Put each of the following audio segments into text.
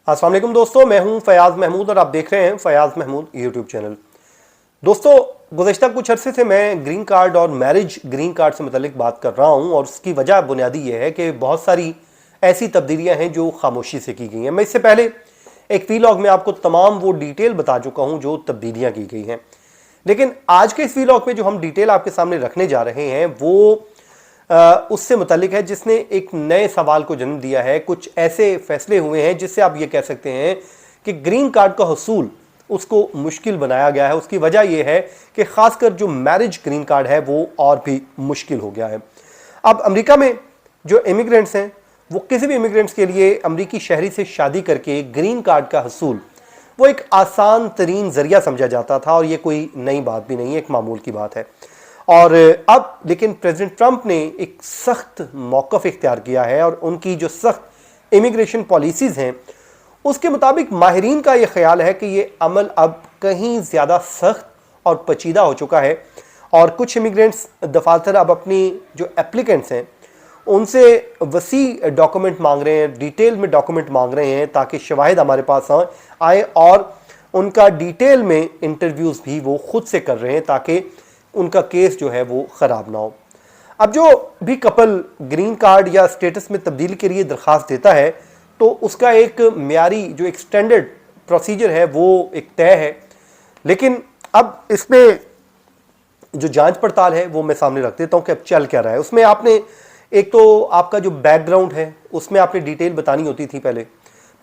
अस्सलाम वालेकुम दोस्तों, मैं हूं फयाज महमूद और आप देख रहे हैं फयाज महमूद यूट्यूब चैनल। दोस्तों, गुज़श्ता कुछ अरसे से मैं ग्रीन कार्ड और मैरिज ग्रीन कार्ड से मुतल्लिक बात कर रहा हूं और उसकी वजह बुनियादी ये है कि बहुत सारी ऐसी तब्दीलियां हैं जो खामोशी से की गई हैं। मैं इससे पहले एक वीलॉग में आपको तमाम वो डिटेल बता चुका हूं जो तब्दीलियां की गई हैं, लेकिन आज के इस वीलॉग में जो हम डिटेल आपके सामने रखने जा रहे हैं वो उससे मुतालिक है जिसने एक नए सवाल को जन्म दिया है। कुछ ऐसे फैसले हुए हैं जिससे आप ये कह सकते हैं कि ग्रीन कार्ड का हसूल उसको मुश्किल बनाया गया है। उसकी वजह यह है कि खासकर जो मैरिज ग्रीन कार्ड है वो और भी मुश्किल हो गया है। अब अमेरिका में जो इमिग्रेंट्स हैं वो किसी भी इमिग्रेंट्स के लिए अमेरिकी शहरी से शादी करके ग्रीन कार्ड का हसूल वो एक आसान तरीन जरिया समझा जाता था और ये कोई नई बात भी नहीं है, एक मामूल की बात है। और अब लेकिन प्रेसिडेंट ट्रंप ने एक सख्त मौक़िफ़ इख्तियार किया है और उनकी जो सख्त इमिग्रेशन पॉलिसीज़ हैं उसके मुताबिक माहिरीन का ये ख्याल है कि ये अमल अब कहीं ज़्यादा सख्त और पेचीदा हो चुका है और कुछ इमिग्रेंट्स दफातर अब अपनी जो एप्लीकेंट्स हैं उनसे वसी डॉक्यूमेंट मांग रहे हैं, डिटेल में डॉक्यूमेंट मांग रहे हैं ताकि शवाहिद हमारे पास आए और उनका डिटेल में इंटरव्यूज़ भी वो खुद से कर रहे हैं ताकि उनका केस जो है वो ख़राब ना हो। अब जो भी कपल ग्रीन कार्ड या स्टेटस में तब्दीली के लिए दरख्वास्त देता है तो उसका एक म्यारी जो एक स्टैंडर्ड प्रोसीजर है वो एक तय है, लेकिन अब इसमें जो जांच पड़ताल है वो मैं सामने रख देता हूँ कि अब चल क्या रहा है। उसमें आपने एक तो आपका जो बैकग्राउंड है उसमें आपने डिटेल बतानी होती थी पहले,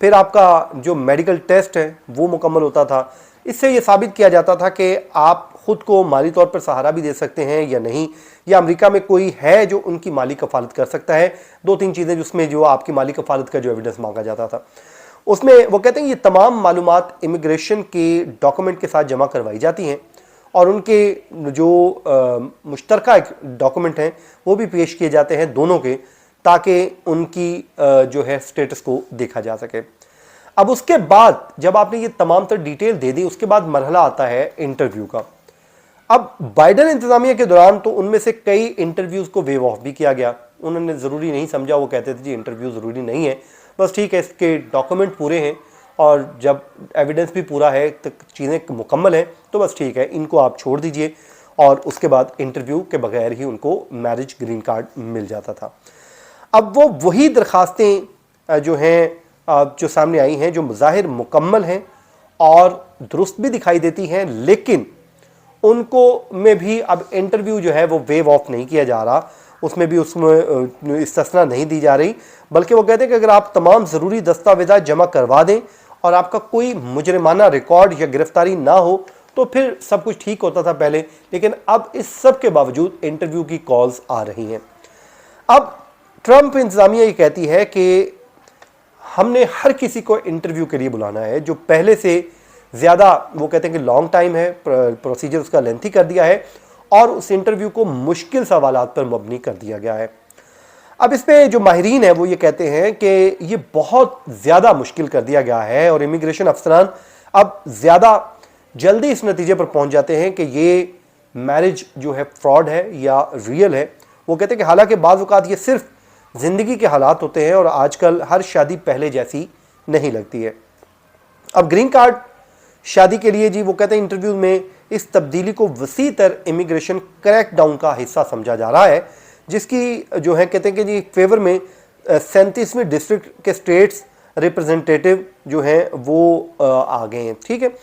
फिर आपका जो मेडिकल टेस्ट है वो मुकम्मल होता था। इससे ये साबित किया जाता था कि आप ख़ुद को माली तौर पर सहारा भी दे सकते हैं या नहीं, या अमेरिका में कोई है जो उनकी माली कफ़ालत कर सकता है। दो तीन चीज़ें जिसमें जो आपकी माली कफ़ालत का जो एविडेंस मांगा जाता था उसमें वो कहते हैं ये तमाम मालूमात इमिग्रेशन के डॉक्यूमेंट के साथ जमा करवाई जाती हैं और उनके जो मुश्तरका डॉक्यूमेंट हैं वो भी पेश किए जाते हैं दोनों के, ताकि उनकी जो है स्टेटस को देखा जा सके। अब उसके बाद जब आपने ये तमाम तर डिटेल दे दी उसके बाद मरहला आता है इंटरव्यू का। अब बाइडन इंतजामिया के दौरान तो उनमें से कई इंटरव्यूज़ को वेव ऑफ भी किया गया, उन्होंने ज़रूरी नहीं समझा, वो कहते थे जी इंटरव्यू ज़रूरी नहीं है, बस ठीक है इसके डॉक्यूमेंट पूरे हैं और जब एविडेंस भी पूरा है तो चीज़ें मुकम्मल हैं तो बस ठीक है इनको आप छोड़ दीजिए, और उसके बाद इंटरव्यू के बगैर ही उनको मैरिज ग्रीन कार्ड मिल जाता था। अब वो वही दरख्वास्तें जो हैं जो सामने आई हैं जो मज़ाहिर मुकम्मल हैं और दुरुस्त भी दिखाई देती हैं, लेकिन उनको में भी अब इंटरव्यू जो है वो वेव ऑफ नहीं किया जा रहा, उसमें भी उसमें इस्तिस्ना नहीं दी जा रही, बल्कि वो कहते हैं कि अगर आप तमाम ज़रूरी दस्तावेज़ात जमा करवा दें और आपका कोई मुजरिमाना रिकॉर्ड या गिरफ्तारी ना हो तो फिर सब कुछ ठीक होता था पहले, लेकिन अब इस सब के बावजूद इंटरव्यू की कॉल्स आ रही हैं। अब ट्रंप इंतज़ामिया ये कहती है कि हमने हर किसी को इंटरव्यू के लिए बुलाना है जो पहले से ज़्यादा, वो कहते हैं कि लॉन्ग टाइम है, प्रोसीजर उसका लेंथी कर दिया है और उस इंटरव्यू को मुश्किल सवालात पर मबनी कर दिया गया है। अब इस पे जो माहिरीन है वो ये कहते हैं कि ये बहुत ज़्यादा मुश्किल कर दिया गया है और इमिग्रेशन अफसरान अब ज़्यादा जल्दी इस नतीजे पर पहुंच जाते हैं कि ये मैरिज जो है फ्रॉड है या रियल है। वो कहते हैं कि हालांकि बाज़ औक़ात ये सिर्फ ज़िंदगी के हालात होते हैं और आजकल हर शादी पहले जैसी नहीं लगती है। अब ग्रीन कार्ड शादी के लिए जी वो कहते हैं इंटरव्यू में इस तब्दीली को वसी तर इमिग्रेशन क्रैकडाउन का हिस्सा समझा जा रहा है, जिसकी जो है कहते हैं कि जी फेवर में 37वें डिस्ट्रिक्ट के स्टेट्स रिप्रेजेंटेटिव जो हैं वो आ गए हैं। ठीक है,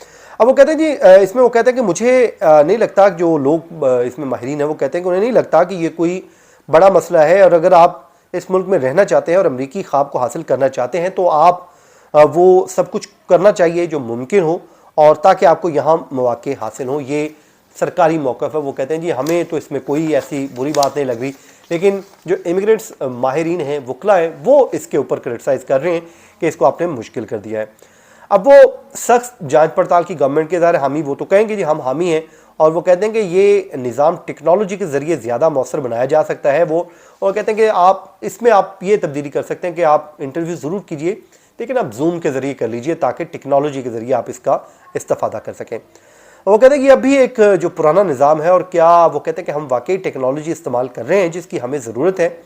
अब वो कहते हैं जी इसमें वो कहते हैं कि मुझे नहीं लगता, जो लोग इसमें माहिरीन हैं वो कहते हैं कि उन्हें नहीं लगता कि ये कोई बड़ा मसला है, और अगर आप इस मुल्क में रहना चाहते हैं और अमरीकी ख्वाब को हासिल करना चाहते हैं तो आप वो सब कुछ करना चाहिए जो मुमकिन हो और ताकि आपको यहाँ मौके हासिल हो। ये सरकारी मौक़िफ़ है। वो कहते हैं जी हमें तो इसमें कोई ऐसी बुरी बात नहीं लग रही, लेकिन जो इमिग्रेंट्स माहिरीन हैं, वकला हैं, वो इसके ऊपर क्रिटिसाइज़ कर रहे हैं कि इसको आपने मुश्किल कर दिया है। अब वो सख्त जांच पड़ताल की गवर्नमेंट के ज़ाहिर हामी वो तो कहेंगे जी हम हामी हैं, और वो कहते हैं कि ये निज़ाम टेक्नोलॉजी के ज़रिए ज़्यादा मौसर बनाया जा सकता है वो, और कहते हैं कि आप इसमें आप ये तब्दीली कर सकते हैं कि आप इंटरव्यू ज़रूर कीजिए लेकिन आप जूम के ज़रिए कर लीजिए ताकि टेक्नोलॉजी के ज़रिए आप इसका इस्तेफ़ादा कर सकें। वो कहते हैं कि अभी एक जो पुराना निज़ाम है, और क्या वो कहते हैं कि हम वाकई टेक्नोलॉजी इस्तेमाल कर रहे हैं जिसकी हमें ज़रूरत है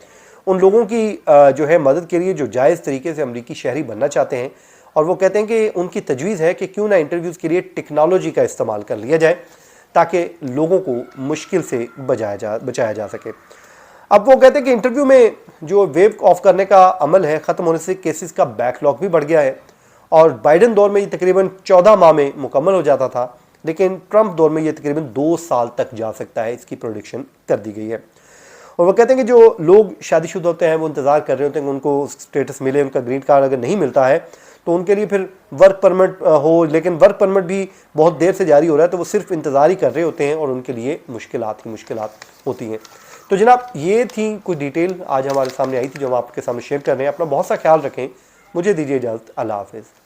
उन लोगों की जो है मदद के लिए जो जायज़ तरीके से अमरीकी शहरी बनना चाहते हैं اور وہ کہتے ہیں کہ ان کی تجویز ہے کہ کیوں نہ انٹرویوز کے لیے ٹیکنالوجی کا استعمال کر لیا جائے تاکہ لوگوں کو مشکل سے بچایا جا سکے۔ اب وہ کہتے ہیں کہ انٹرویو میں جو ویو آف کرنے کا عمل ہے ختم ہونے سے کیسز کا بیک لاگ بھی بڑھ گیا ہے، اور بائیڈن دور میں یہ تقریباً 14 ماہ میں مکمل ہو جاتا تھا، لیکن ٹرمپ دور میں یہ تقریباً 2 سال تک جا سکتا ہے، اس کی پروڈکشن کر دی گئی ہے۔ اور وہ کہتے ہیں کہ جو لوگ شادی شدہ ہوتے ہیں وہ انتظار کر رہے ہوتے ہیں کہ ان کو اسٹیٹس ملے، ان کا گرین کارڈ اگر نہیں ملتا ہے تو ان کے لیے پھر ورک پرمٹ ہو، لیکن ورک پرمٹ بھی بہت دیر سے جاری ہو رہا ہے، تو وہ صرف انتظار ہی کر رہے ہوتے ہیں اور ان کے لیے مشکلات ہوتی ہیں۔ تو جناب یہ تھی کوئی ڈیٹیل آج ہمارے سامنے آئی تھی جو ہم آپ کے سامنے شیئر کر رہے ہیں۔ اپنا بہت سا خیال رکھیں، مجھے دیجیے اجازت، اللہ حافظ۔